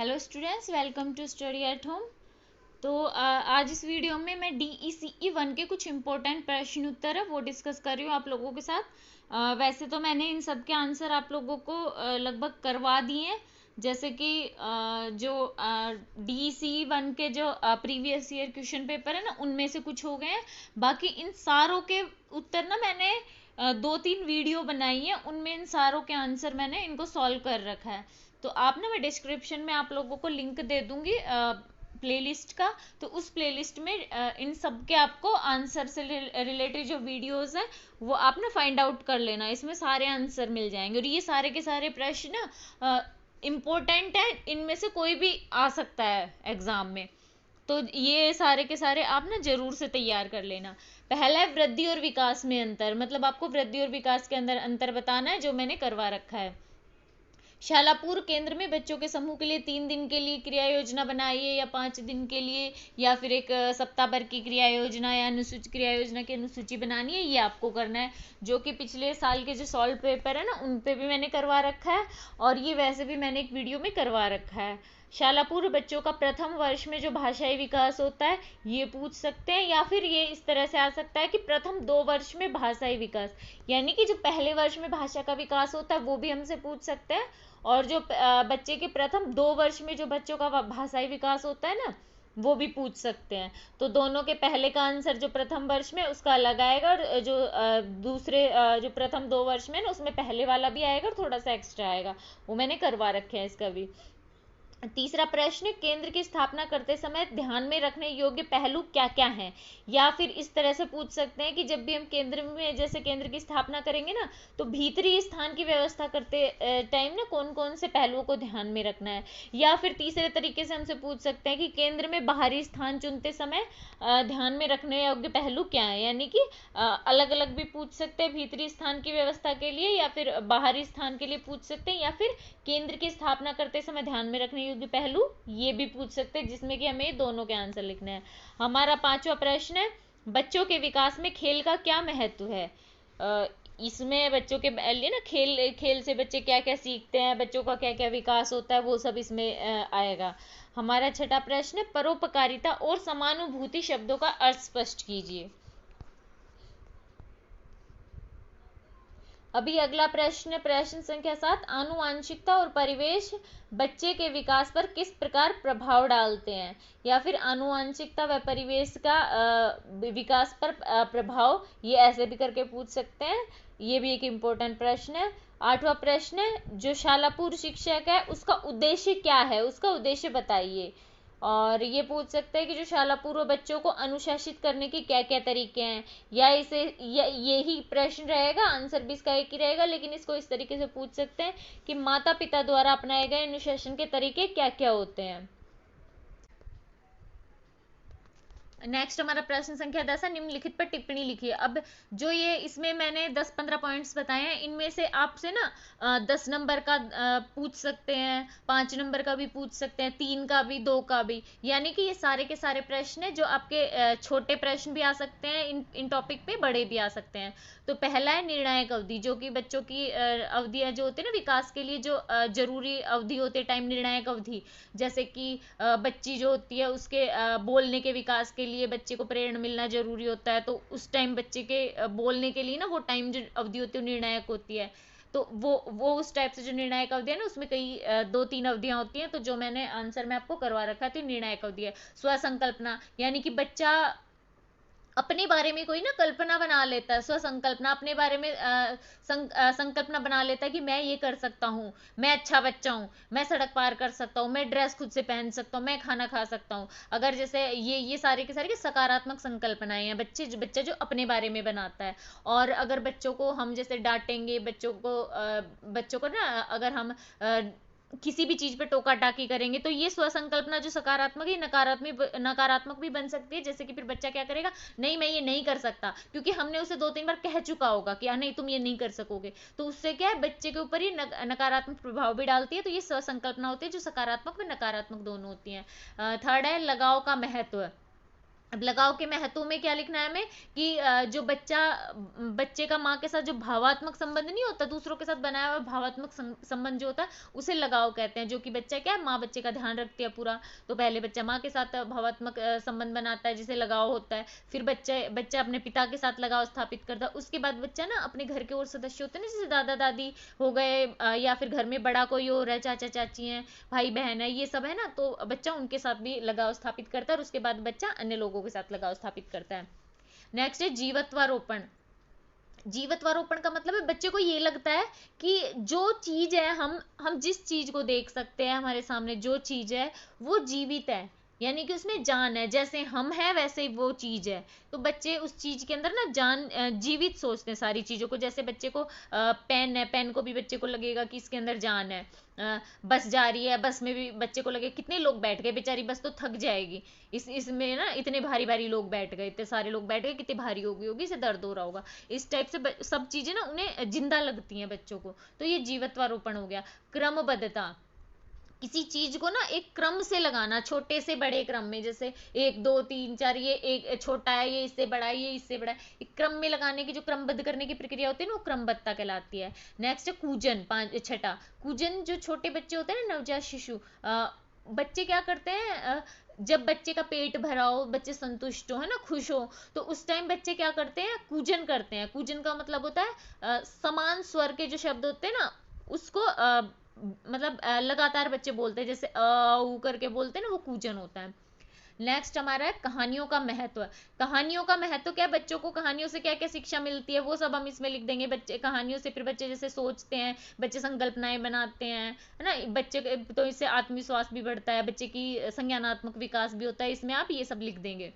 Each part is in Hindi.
Hello students, welcome to study at home. तो आज इस वीडियो में मैं DECE 1 के कुछ इम्पोर्टेंट प्रश्न उत्तर है वो डिस्कस कर रही हूँ आप लोगों के साथ। वैसे तो मैंने इन सब के आंसर आप लोगों को लगभग करवा दिए हैं, जैसे कि जो DECE 1 के जो प्रीवियस ईयर क्वेश्चन पेपर है ना, उनमें से कुछ हो गए हैं। बाकी इन सारों के उत्तर ना मैंने 2-3 वीडियो बनाई है, उनमें इन सारों के आंसर मैंने इनको सॉल्व कर रखा है। तो आप ना, मैं डिस्क्रिप्शन में आप लोगों को लिंक दे दूंगी प्लेलिस्ट का। तो उस प्लेलिस्ट में इन सब के आपको आंसर से रिलेटेड जो वीडियोस हैं वो आप ना फाइंड आउट कर लेना, इसमें सारे आंसर मिल जाएंगे। और ये सारे के सारे प्रश्न ना इम्पोर्टेंट है, इनमें से कोई भी आ सकता है एग्जाम में। तो ये सारे के सारे आप ना जरूर से तैयार कर लेना। पहला है वृद्धि और विकास में अंतर, मतलब आपको वृद्धि और विकास के अंदर अंतर बताना है, जो मैंने करवा रखा है। शालापुर केंद्र में बच्चों के समूह के लिए 3 दिन के लिए क्रिया योजना बनाइए, या 5 दिन के लिए, या फिर एक सप्ताह भर की क्रिया योजना या अनुसूची क्रिया योजना की अनुसूची बनानी है, ये आपको करना है। जो कि पिछले साल के जो सॉल्व पेपर है ना, उन पे भी मैंने करवा रखा है, और ये वैसे भी मैंने एक वीडियो में करवा रखा है। शालापुर बच्चों का प्रथम वर्ष में जो भाषाई विकास होता है, ये पूछ सकते हैं। या फिर ये इस तरह से आ सकता है कि प्रथम 2 वर्ष में भाषाई विकास, यानी कि जो पहले वर्ष में भाषा का विकास होता है वो भी हमसे पूछ सकते हैं। और जो बच्चे के प्रथम 2 वर्ष में जो बच्चों का भाषाई विकास होता है ना, वो भी पूछ सकते हैं। तो दोनों के पहले का आंसर जो प्रथम वर्ष में उसका अलग आएगा, और जो दूसरे जो प्रथम 2 वर्ष में ना, उसमें पहले वाला भी आएगा और थोड़ा सा एक्स्ट्रा आएगा, वो मैंने करवा रखे हैं इसका भी। तीसरा प्रश्न, केंद्र की स्थापना करते समय ध्यान में रखने योग्य पहलू क्या क्या हैं। या फिर इस तरह से पूछ सकते हैं कि जब भी हम केंद्र में, जैसे केंद्र की स्थापना करेंगे ना, तो भीतरी स्थान की व्यवस्था करते टाइम ना कौन कौन से पहलुओं को ध्यान में रखना है। या फिर तीसरे तरीके से हमसे पूछ सकते हैं कि केंद्र में बाहरी स्थान चुनते समय ध्यान में रखने योग्य पहलू क्या है। यानी कि अलग अलग भी पूछ सकते हैं, भीतरी स्थान की व्यवस्था के लिए, या फिर बाहरी स्थान के लिए पूछ सकते हैं, या फिर केंद्र की स्थापना करते समय ध्यान में रखने योग्य पहलू, ये भी पूछ सकते हैं, जिसमें कि हमें दोनों के आंसर लिखने हैं। हमारा पांचवा प्रश्न है, बच्चों के विकास में खेल का क्या महत्व है। इसमें बच्चों के लिए ना, खेल खेल से बच्चे क्या क्या सीखते हैं, बच्चों का क्या क्या विकास होता है, वो सब इसमें आएगा। हमारा छठा प्रश्न है, परोपकारिता और समानुभूति शब्दों का अर्थ स्पष्ट कीजिए। अभी अगला प्रश्न, प्रश्न संख्या 7, आनुवांशिकता और परिवेश बच्चे के विकास पर किस प्रकार प्रभाव डालते हैं। या फिर आनुवांशिकता व परिवेश का विकास पर प्रभाव, ये ऐसे भी करके पूछ सकते हैं, ये भी एक इम्पोर्टेंट प्रश्न है। आठवां प्रश्न है, जो शालापुर शिक्षक है उसका उद्देश्य क्या है, उसका उद्देश्य बताइए। और ये पूछ सकते हैं कि जो शाला पूर्व बच्चों को अनुशासित करने के क्या क्या तरीके हैं। या इसे यही प्रश्न रहेगा, आंसर भी इसका एक ही रहेगा, लेकिन इसको इस तरीके से पूछ सकते हैं कि माता पिता द्वारा अपनाए गए अनुशासन के तरीके क्या क्या होते हैं। नेक्स्ट हमारा प्रश्न संख्या 10 है, निम्नलिखित पर टिप्पणी लिखिए। अब जो ये इसमें मैंने 10-15 पॉइंट्स बताए हैं, इनमें से आपसे ना 10 नंबर का पूछ सकते हैं, 5 नंबर का भी पूछ सकते हैं, 3 का भी, 2 का भी। यानी कि ये सारे के सारे प्रश्न है जो आपके छोटे प्रश्न भी आ सकते हैं, इन टॉपिक पे बड़े भी आ सकते हैं। तो पहला है निर्णायक अवधि, जो कि बच्चों की अवधियां जो होती है ना विकास के लिए, जो जरूरी अवधि होती है, टाइम निर्णायक अवधि। जैसे कि बच्ची जो होती है उसके बोलने के विकास के लिए बच्चे को प्रेरणा मिलना जरूरी होता है, तो उस टाइम बच्चे के बोलने के लिए ना वो टाइम जो अवधि होती है निर्णायक होती है। तो वो उस टाइप से जो निर्णायक अवधि है ना, उसमें कई 2-3 अवधियां होती हैं। तो जो मैंने आंसर में आपको करवा रखा है, तो निर्णायक अवधि है। स्वसंकल्पना, यानी कि बच्चा अपने बारे में कोई ना कल्पना बना लेता है, स्वसंकल्पना, अपने बारे में संकल्पना बना लेता है कि मैं ये कर सकता हूँ, मैं अच्छा बच्चा हूँ, मैं सड़क पार कर सकता हूँ, मैं ड्रेस खुद से पहन सकता हूँ, मैं खाना खा सकता हूँ। अगर जैसे ये सारे के सारे के सकारात्मक संकल्पनाएं हैं, बच्चा जो अपने बारे में बनाता है। और अगर बच्चों को हम जैसे डांटेंगे, बच्चों को ना अगर हम किसी भी चीज पे टोका टाकी करेंगे, तो ये स्वसंकल्पना जो सकारात्मक है, नकारात्मक भी बन सकती है। जैसे कि फिर बच्चा क्या करेगा, नहीं मैं ये नहीं कर सकता, क्योंकि हमने उसे 2-3 बार कह चुका होगा कि नहीं तुम ये नहीं कर सकोगे। तो उससे क्या है, बच्चे के ऊपर ये नकारात्मक प्रभाव भी डालती है। तो ये स्वसंकल्पना होती है जो सकारात्मक व नकारात्मक दोनों होती है। थर्ड है लगाव का महत्व। अब लगाव के महत्व में क्या लिखना है हमें कि जो बच्चे का माँ के साथ जो भावात्मक संबंध नहीं होता, दूसरों के साथ बनाया हुआ भावात्मक संबंध जो होता है उसे लगाव कहते हैं। जो कि बच्चा क्या है, माँ बच्चे का ध्यान रखती है पूरा। तो पहले बच्चा माँ के साथ भावात्मक संबंध बनाता है जिसे लगाव होता है। फिर बच्चा अपने पिता के साथ लगाव स्थापित करता है। उसके बाद बच्चा ना अपने घर के और सदस्य होते हैं ना, जैसे दादा दादी हो गए, या फिर घर में बड़ा कोई और है, चाचा चाची हैं, भाई बहन है, ये सब है ना, तो बच्चा उनके साथ भी लगाव स्थापित करता है। और उसके बाद बच्चा अन्य लोगों के साथ लगाव स्थापित करता है। नेक्स्ट है जीवत्वारोपण। जीवत्वारोपण का मतलब है बच्चे को ये लगता है कि जो चीज है, हम जिस चीज को देख सकते हैं, हमारे सामने जो चीज है वो जीवित है, यानी कि उसमें जान है। जैसे हम हैं वैसे ही वो चीज है। तो बच्चे उस चीज के अंदर ना जान, जीवित सोचते हैं सारी चीजों को। जैसे बच्चे को पेन है, पेन को भी बच्चे को लगेगा कि इसके अंदर जान है। बस जा रही है, बस में भी बच्चे को लगे कितने लोग बैठ गए, बेचारी बस तो थक जाएगी, इसमें ना इतने भारी भारी लोग बैठ गए, इतने सारे लोग बैठ गए, कितनी भारी होगी होगी, इसे दर्द हो रहा होगा। इस टाइप से सब चीजें ना उन्हें जिंदा लगती हैं बच्चों को। तो ये जीवत्वारोपण हो गया। क्रमबद्धता, किसी चीज को ना एक क्रम से लगाना, छोटे से बड़े क्रम में, जैसे 1 2 3 4, ये एक छोटा है, ये इससे बड़ा है, ये इससे बड़ा है, एक क्रम में लगाने की जो क्रमबद्ध करने की प्रक्रिया होती है ना, वो क्रमबद्धता कहलाती है। नेक्स्ट है कूजन, छठा। कूजन, जो छोटे बच्चे होते हैं ना, नवजात शिशु, बच्चे क्या करते हैं, जब बच्चे का पेट भरा हो, बच्चे संतुष्ट हो, है ना, खुश हो, तो उस टाइम बच्चे क्या करते हैं, कूजन करते हैं। कूजन का मतलब होता है समान स्वर के जो शब्द होते हैं ना, उसको मतलब लगातार बच्चे बोलते हैं, जैसे ऊ करके बोलते हैं ना, वो कूजन होता है। नेक्स्ट हमारा है कहानियों का महत्व। कहानियों का महत्व क्या है, बच्चों को कहानियों से क्या क्या शिक्षा मिलती है वो सब हम इसमें लिख देंगे। बच्चे कहानियों से, फिर बच्चे जैसे सोचते हैं, बच्चे संकल्पनाएं बनाते हैं, है ना, बच्चे तो इससे आत्मविश्वास भी बढ़ता है, बच्चे की संज्ञानात्मक विकास भी होता है, इसमें आप ये सब लिख देंगे।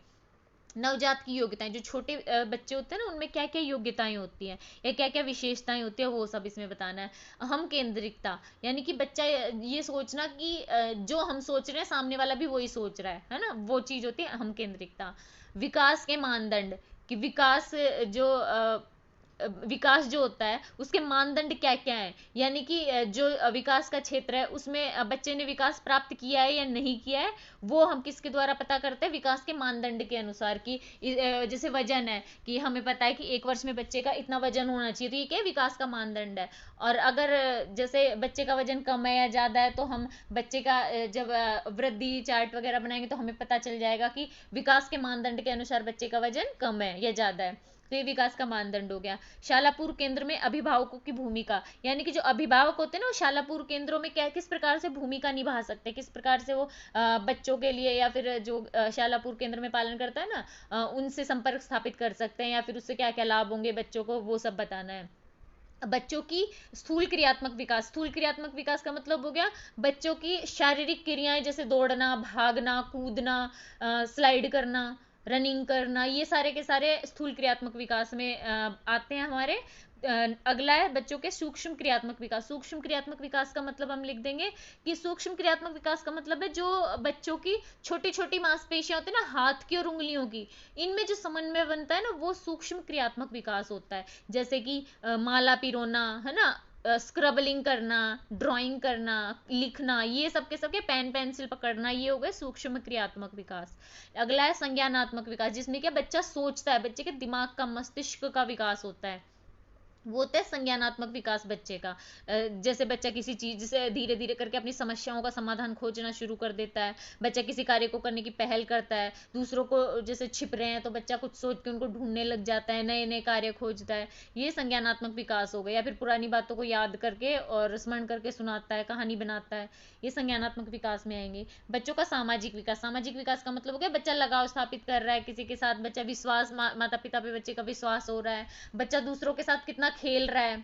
नवजात की योग्यताएं, जो छोटे बच्चे होते हैं ना, उनमें क्या क्या योग्यताएं होती हैं या क्या क्या विशेषताएं होती है, वो सब इसमें बताना है। हम केंद्रिकता, यानी कि बच्चा ये सोचना कि जो हम सोच रहे हैं सामने वाला भी वही सोच रहा है ना, वो चीज होती है हम केंद्रिकता। विकास के मानदंड, कि विकास विकास जो होता है उसके मानदंड क्या क्या है, यानी कि जो विकास का क्षेत्र है उसमें बच्चे ने विकास प्राप्त किया है या नहीं किया है, वो हम किसके द्वारा पता करते हैं, विकास के मानदंड के अनुसार। कि जैसे वजन है, कि हमें पता है कि 1 वर्ष में बच्चे का इतना वजन होना चाहिए, तो ये क्या विकास का मानदंड है। और अगर जैसे बच्चे का वजन कम है या ज्यादा है, तो हम बच्चे का जब वृद्धि चार्ट वगैरह बनाएंगे तो हमें पता चल जाएगा कि विकास के मानदंड के अनुसार बच्चे का वजन कम है या ज्यादा है। तो ये विकास का मानदंड हो गया। शालापुर केंद्र में अभिभावकों की भूमिका, यानी कि जो अभिभावक होते हैं ना, वो शालापुर केंद्रों में क्या किस प्रकार से भूमिका निभा सकते हैं, किस प्रकार से वो बच्चों के लिए, या फिर जो शालापुर केंद्र में पालन करता है ना, उनसे संपर्क स्थापित कर सकते हैं, या फिर उससे क्या क्या लाभ होंगे बच्चों को, वो सब बताना है। बच्चों की स्थूल क्रियात्मक विकास, स्थूल क्रियात्मक विकास का मतलब हो गया बच्चों की शारीरिक क्रियाएं, जैसे दौड़ना, भागना, कूदना, स्लाइड करना, रनिंग करना, ये सारे के सारे स्थूल क्रियात्मक विकास में आते हैं हमारे। अगला है बच्चों के सूक्ष्म क्रियात्मक विकास। सूक्ष्म क्रियात्मक विकास का मतलब हम लिख देंगे कि सूक्ष्म क्रियात्मक विकास का मतलब है जो बच्चों की छोटी छोटी मांसपेशियां होती है ना, हाथ की और उंगलियों की, इनमें जो समन्वय बनता है ना, वो सूक्ष्म क्रियात्मक विकास होता है। जैसे कि माला पिरोना, है ना, स्क्रबलिंग करना, ड्राइंग करना, लिखना, ये सबके सबके पेन पेंसिल पकड़ना, ये हो गए सूक्ष्म क्रियात्मक विकास। अगला है संज्ञानात्मक विकास, जिसमें क्या बच्चा सोचता है, बच्चे के दिमाग का, मस्तिष्क का विकास होता है, वो होता है संज्ञानात्मक विकास बच्चे का। जैसे बच्चा किसी चीज से धीरे धीरे करके अपनी समस्याओं का समाधान खोजना शुरू कर देता है, बच्चा किसी कार्य को करने की पहल करता है, दूसरों को जैसे छिप रहे हैं तो बच्चा कुछ सोच के उनको ढूंढने लग जाता है, नए नए कार्य खोजता है, ये संज्ञानात्मक विकास हो गया। या फिर पुरानी बातों को याद करके और स्मरण करके सुनाता है, कहानी बनाता है, ये संज्ञानात्मक विकास में आएंगे। बच्चों का सामाजिक विकास, सामाजिक विकास का मतलब हो गया बच्चा लगाव स्थापित कर रहा है किसी के साथ, बच्चा विश्वास, माता पिता पे बच्चे का विश्वास हो रहा है, बच्चा दूसरों के साथ कितना खेल रहा है,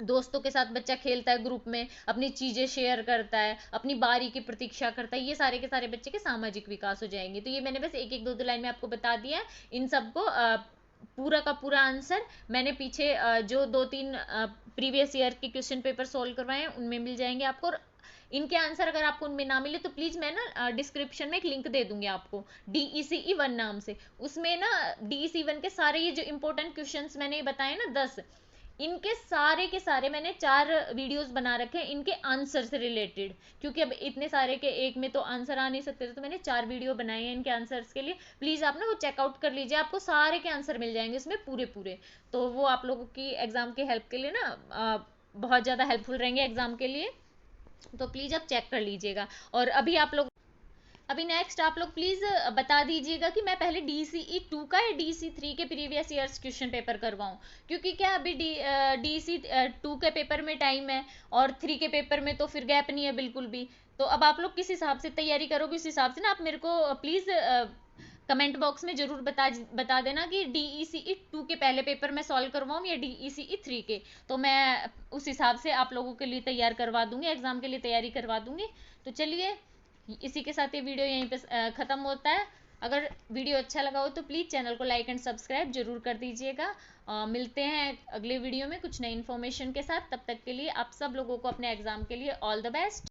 दोस्तों के साथ बच्चा खेलता है, ग्रुप में अपनी चीजें शेयर करता है, अपनी बारी की प्रतीक्षा करता है, ये सारे के सारे बच्चे के सामाजिक विकास हो जाएंगे। तो ये मैंने बस एक एक दो दो लाइन में आपको बता दिया है। इन सबको पूरा का पूरा आंसर मैंने पीछे जो 2 3 प्रीवियस ईयर के क्वेश्चन पेपर सोल्व करवाए हैं उनमें मिल जाएंगे आपको। और इनके आंसर अगर आपको उनमें ना मिले तो प्लीज मैं ना डिस्क्रिप्शन में एक लिंक दे दूंगी आपको, DECE 1 नाम से, उसमें ना DECE 1 के सारे ये जो इंपॉर्टेंट क्वेश्चंस मैंने बताए ना 10, इनके सारे के सारे मैंने 4 वीडियोस बना रखे हैं इनके आंसर से रिलेटेड, क्योंकि अब इतने सारे के एक में तो आंसर आ नहीं सकते थे, तो मैंने 4 वीडियो बनाए हैं इनके आंसर्स के लिए। प्लीज़ आप ना वो चेकआउट कर लीजिए, आपको सारे के आंसर मिल जाएंगे उसमें पूरे पूरे। तो वो आप लोगों की एग्जाम की हेल्प के लिए ना बहुत ज़्यादा हेल्पफुल रहेंगे एग्जाम के लिए, तो प्लीज़ आप चेक कर लीजिएगा। और अभी नेक्स्ट आप लोग प्लीज़ बता दीजिएगा कि मैं पहले DCE 2 का या DC 3 के प्रीवियस ईयर्स क्वेश्चन पेपर करवाऊँ, क्योंकि क्या अभी DC 2 के पेपर में टाइम है और 3 के पेपर में तो फिर गैप नहीं है बिल्कुल भी। तो अब आप लोग किस हिसाब से तैयारी करोगे उस हिसाब से ना आप मेरे को प्लीज़ कमेंट बॉक्स में ज़रूर बता देना कि DECE 2 के पहले पेपर मैं सॉल्व करवाऊँ या DECE 3 के, तो मैं उस हिसाब से आप लोगों के लिए तैयार करवा दूंगी, एग्ज़ाम के लिए तैयारी करवा दूंगी। तो चलिए इसी के साथ ये वीडियो यहीं पे ख़त्म होता है। अगर वीडियो अच्छा लगा हो तो प्लीज़ चैनल को लाइक एंड सब्सक्राइब जरूर कर दीजिएगा। मिलते हैं अगले वीडियो में कुछ नई इन्फॉर्मेशन के साथ, तब तक के लिए आप सब लोगों को अपने एग्ज़ाम के लिए ऑल द बेस्ट।